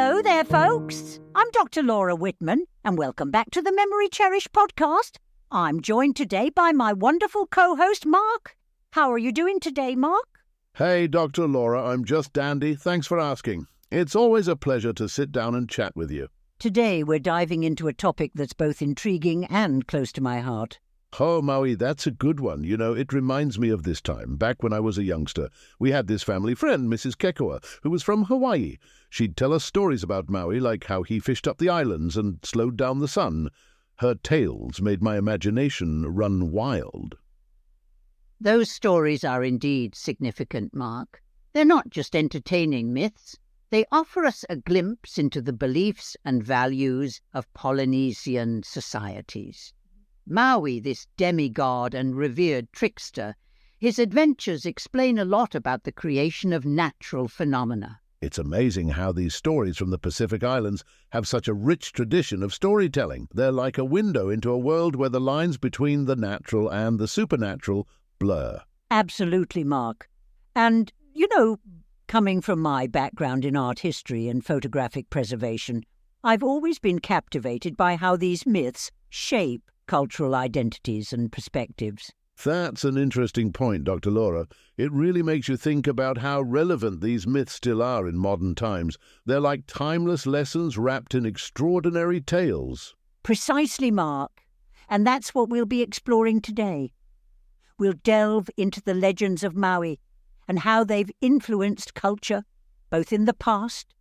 Hello there, folks. I'm Dr. Laura Whitman, and welcome back to the MemoryCherish podcast. I'm joined today by my wonderful co-host, Mark. How are you doing today, Mark? Hey, Dr. Laura, I'm just dandy. Thanks for asking. It's always a pleasure to sit down and chat with you. Today, we're diving into a topic that's both intriguing and close to my heart. Oh, Maui, that's a good one. You know, it reminds me of this time, back when I was a youngster. We had this family friend, Mrs. Kekua, who was from Hawaii. She'd tell us stories about Maui, like how he fished up the islands and slowed down the sun. Her tales made my imagination run wild. Those stories are indeed significant, Mark. They're not just entertaining myths. They offer us a glimpse into the beliefs and values of Polynesian societies. Maui, this demi-god and revered trickster, his adventures explain a lot about the creation of natural phenomena. It's amazing how these stories from the Pacific Islands have such a rich tradition of storytelling. They're like a window into a world where the lines between the natural and the supernatural blur. Absolutely, Mark. And, you know, coming from my background in art history and photographic preservation, I've always been captivated by how these myths shape cultural identities and perspectives. That's an interesting point, Dr. Laura. It really makes you think about how relevant these myths still are in modern times. They're like timeless lessons wrapped in extraordinary tales. Precisely, Mark. And that's what we'll be exploring today. We'll delve into the legends of Maui and how they've influenced culture, both in the past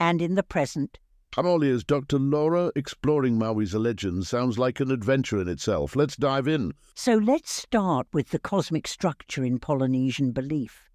and in the present. I'm all ears, Dr. Laura. Exploring Maui's legends sounds like an adventure in itself. Let's dive in. So let's start with the cosmic structure in Polynesian belief.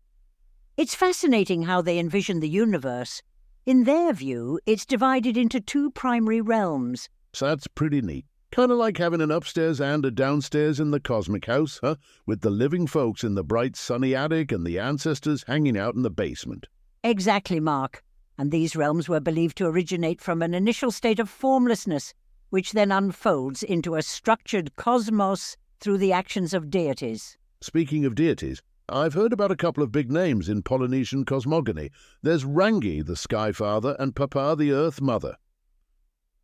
It's fascinating how they envision the universe. In their view, it's divided into two primary realms. So that's pretty neat. Kind of like having an upstairs and a downstairs in the cosmic house, huh? With the living folks in the bright sunny attic and the ancestors hanging out in the basement. Exactly, Mark. And these realms were believed to originate from an initial state of formlessness, which then unfolds into a structured cosmos through the actions of deities. Speaking of deities, I've heard about a couple of big names in Polynesian cosmogony. There's Rangi, the Sky Father, and Papa, the Earth Mother.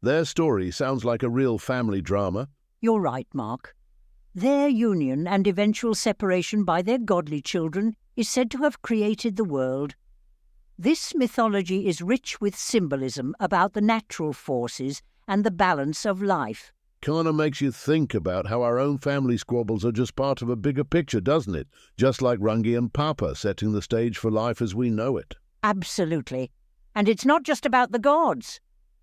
Their story sounds like a real family drama. You're right, Mark. Their union and eventual separation by their godly children is said to have created the world. This mythology is rich with symbolism about the natural forces and the balance of life. Kind of makes you think about how our own family squabbles are just part of a bigger picture, doesn't it? Just like Rangi and Papa setting the stage for life as we know it. Absolutely. And it's not just about the gods.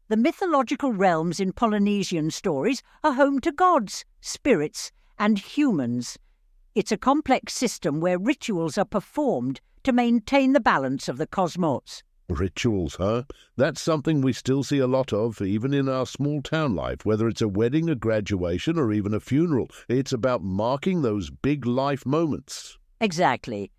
The mythological realms in Polynesian stories are home to gods, spirits, and humans. It's a complex system where rituals are performed to maintain the balance of the cosmos. Rituals, huh? That's something we still see a lot of, even in our small-town life, whether it's a wedding, a graduation, or even a funeral. It's about marking those big life moments. Exactly.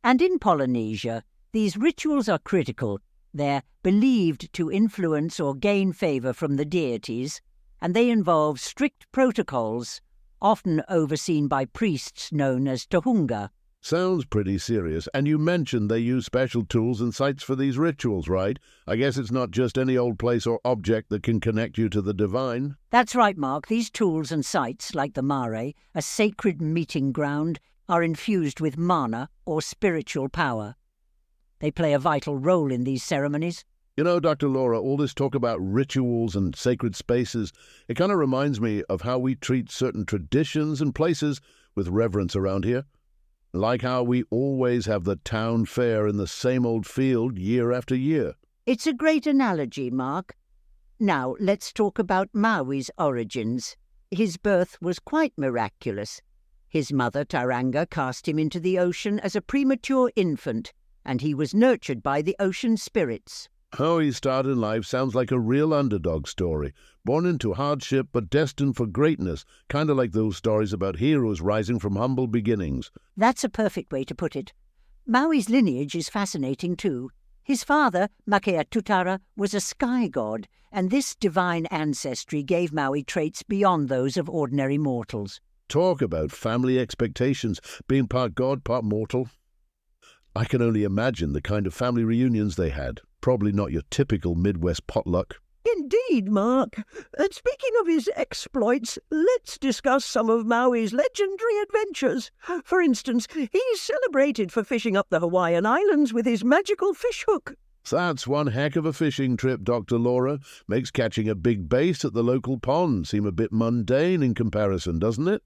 And in Polynesia, these rituals are critical. They're believed to influence or gain favour from the deities, and they involve strict protocols, often overseen by priests known as tohunga. Sounds pretty serious. And you mentioned they use special tools and sites for these rituals, right? I guess it's not just any old place or object that can connect you to the divine. That's right, Mark. These tools and sites, like the mare, a sacred meeting ground, are infused with mana, or spiritual power. They play a vital role in these ceremonies. You know, Dr. Laura, all this talk about rituals and sacred spaces, it kind of reminds me of how we treat certain traditions and places with reverence around here. Like how we always have the town fair in the same old field year after year. It's a great analogy, Mark. Now, let's talk about Maui's origins. His birth was quite miraculous. His mother, Tauranga, cast him into the ocean as a premature infant, and he was nurtured by the ocean spirits. How he started in life sounds like a real underdog story. Born into hardship but destined for greatness, kind of like those stories about heroes rising from humble beginnings. That's a perfect way to put it. Maui's lineage is fascinating too. His father, Makeatutara, was a sky god, and this divine ancestry gave Maui traits beyond those of ordinary mortals. Talk about family expectations, being part god, part mortal. I can only imagine the kind of family reunions they had. Probably not your typical Midwest potluck. Indeed, Mark. Speaking of his exploits, let's discuss some of Maui's legendary adventures. For instance, he's celebrated for fishing up the Hawaiian Islands with his magical fishhook. That's one heck of a fishing trip, Dr. Laura. Makes catching a big bass at the local pond seem a bit mundane in comparison, doesn't it?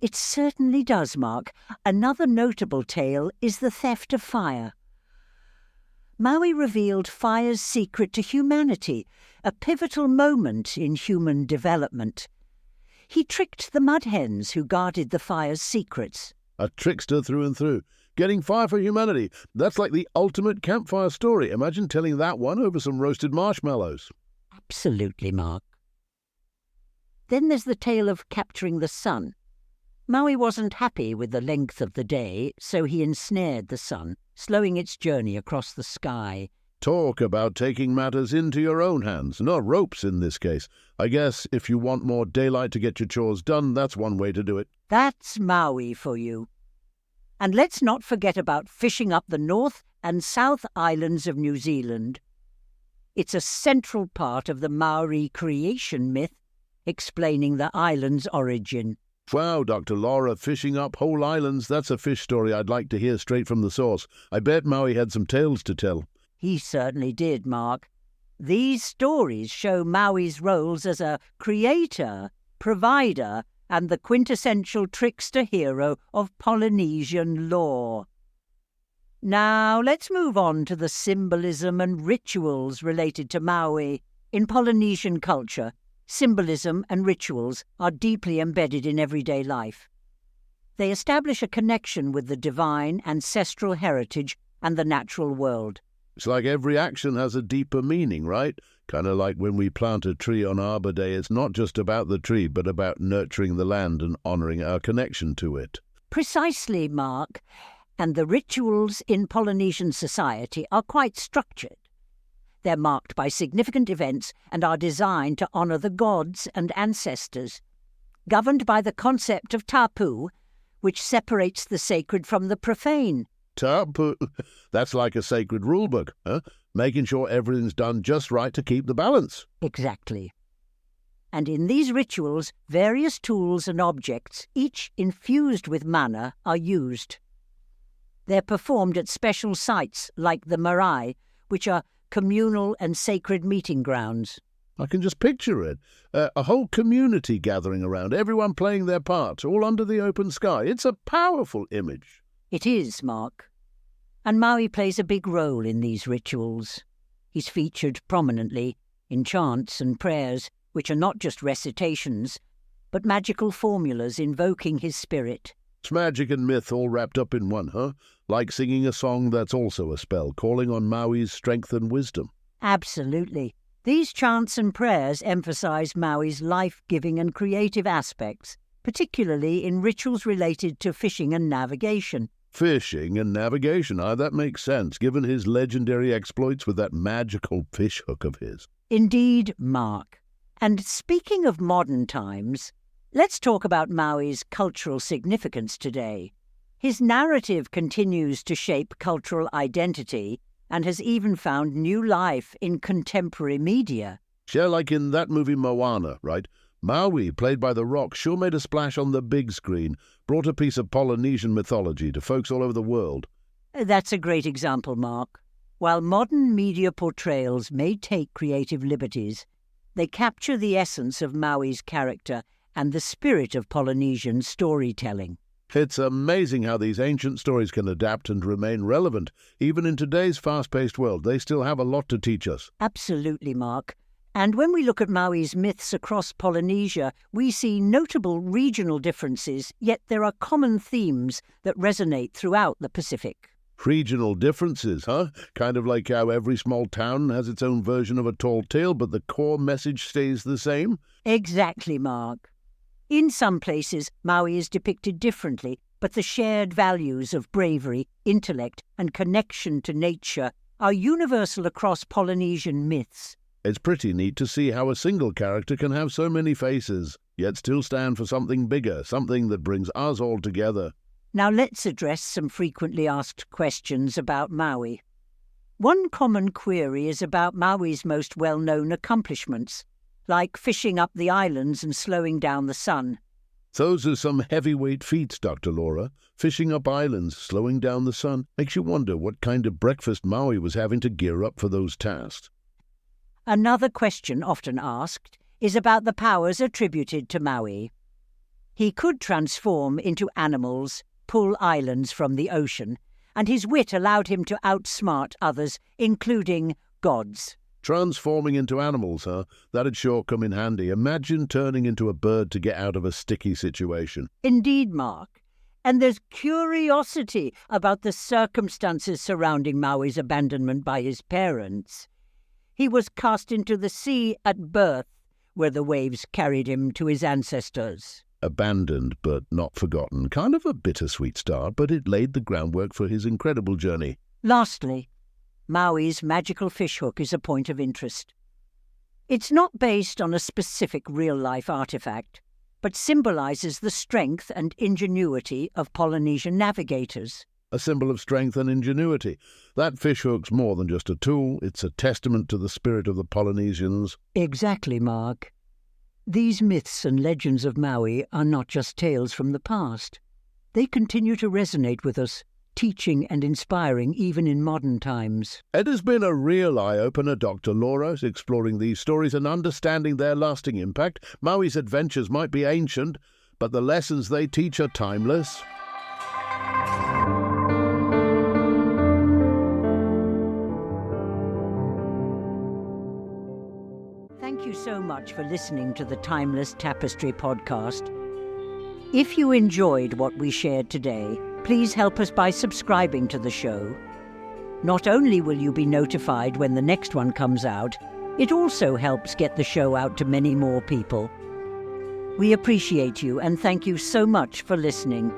It certainly does, Mark. Another notable tale is the theft of fire. Maui revealed fire's secret to humanity, a pivotal moment in human development. He tricked the mud hens who guarded the fire's secrets. A trickster through and through. Getting fire for humanity. That's like the ultimate campfire story. Imagine telling that one over some roasted marshmallows. Absolutely, Mark. Then there's the tale of capturing the sun. Maui wasn't happy with the length of the day, so he ensnared the sun, slowing its journey across the sky. Talk about taking matters into your own hands. No ropes in this case. I guess if you want more daylight to get your chores done, that's one way to do it. That's Maui for you. And let's not forget about fishing up the North and South Islands of New Zealand. It's a central part of the Maori creation myth, explaining the island's origin. Wow, Dr. Laura, fishing up whole islands, that's a fish story I'd like to hear straight from the source. I bet Maui had some tales to tell. He certainly did, Mark. These stories show Maui's roles as a creator, provider, and the quintessential trickster hero of Polynesian lore. Now, let's move on to the symbolism and rituals related to Maui. In Polynesian culture, symbolism and rituals are deeply embedded in everyday life. They establish a connection with the divine, ancestral heritage and the natural world. It's like every action has a deeper meaning, right? Kind of like when we plant a tree on Arbor Day, it's not just about the tree, but about nurturing the land and honouring our connection to it. Precisely, Mark. And the rituals in Polynesian society are quite structured. They're marked by significant events and are designed to honour the gods and ancestors, governed by the concept of tapu, which separates the sacred from the profane. Tapu? That's like a sacred rulebook, huh? Making sure everything's done just right to keep the balance. Exactly. And in these rituals, various tools and objects, each infused with mana, are used. They're performed at special sites like the marae, which are communal and sacred meeting grounds. I can just picture it. A whole community gathering around, everyone playing their part, all under the open sky. It's a powerful image. It is, Mark. And Maui plays a big role in these rituals. He's featured prominently in chants and prayers, which are not just recitations, but magical formulas invoking his spirit. It's magic and myth all wrapped up in one, huh? Like singing a song that's also a spell, calling on Maui's strength and wisdom. Absolutely. These chants and prayers emphasize Maui's life-giving and creative aspects, particularly in rituals related to fishing and navigation. Fishing and navigation, that makes sense, given his legendary exploits with that magical fish hook of his. Indeed, Mark. And speaking of modern times, let's talk about Maui's cultural significance today. His narrative continues to shape cultural identity and has even found new life in contemporary media. Yeah, like in that movie Moana, right? Maui, played by The Rock, sure made a splash on the big screen, brought a piece of Polynesian mythology to folks all over the world. That's a great example, Mark. While modern media portrayals may take creative liberties, they capture the essence of Maui's character and the spirit of Polynesian storytelling. It's amazing how these ancient stories can adapt and remain relevant. Even in today's fast-paced world, they still have a lot to teach us. Absolutely, Mark. And when we look at Maui's myths across Polynesia, we see notable regional differences, yet there are common themes that resonate throughout the Pacific. Regional differences, huh? Kind of like how every small town has its own version of a tall tale, but the core message stays the same? Exactly, Mark. In some places, Maui is depicted differently, but the shared values of bravery, intellect, and connection to nature are universal across Polynesian myths. It's pretty neat to see how a single character can have so many faces, yet still stand for something bigger, something that brings us all together. Now let's address some frequently asked questions about Maui. One common query is about Maui's most well-known accomplishments, like fishing up the islands and slowing down the sun. Those are some heavyweight feats, Dr. Laura. Fishing up islands, slowing down the sun. Makes you wonder what kind of breakfast Maui was having to gear up for those tasks. Another question often asked is about the powers attributed to Maui. He could transform into animals, pull islands from the ocean, and his wit allowed him to outsmart others, including gods. Transforming into animals, huh? That'd sure come in handy. Imagine turning into a bird to get out of a sticky situation. Indeed, Mark. And there's curiosity about the circumstances surrounding Maui's abandonment by his parents. He was cast into the sea at birth, where the waves carried him to his ancestors. Abandoned but not forgotten. Kind of a bittersweet start, but it laid the groundwork for his incredible journey. Lastly, Maui's magical fishhook is a point of interest. It's not based on a specific real-life artifact, but symbolizes the strength and ingenuity of Polynesian navigators. A symbol of strength and ingenuity. That fishhook's more than just a tool, it's a testament to the spirit of the Polynesians. Exactly, Mark. These myths and legends of Maui are not just tales from the past. They continue to resonate with us, teaching and inspiring even in modern times. It has been a real eye-opener, Dr. Laura, exploring these stories and understanding their lasting impact. Maui's adventures might be ancient, but the lessons they teach are timeless. Thank you so much for listening to the Timeless Tapestry podcast. If you enjoyed what we shared today, please help us by subscribing to the show. Not only will you be notified when the next one comes out, it also helps get the show out to many more people. We appreciate you and thank you so much for listening.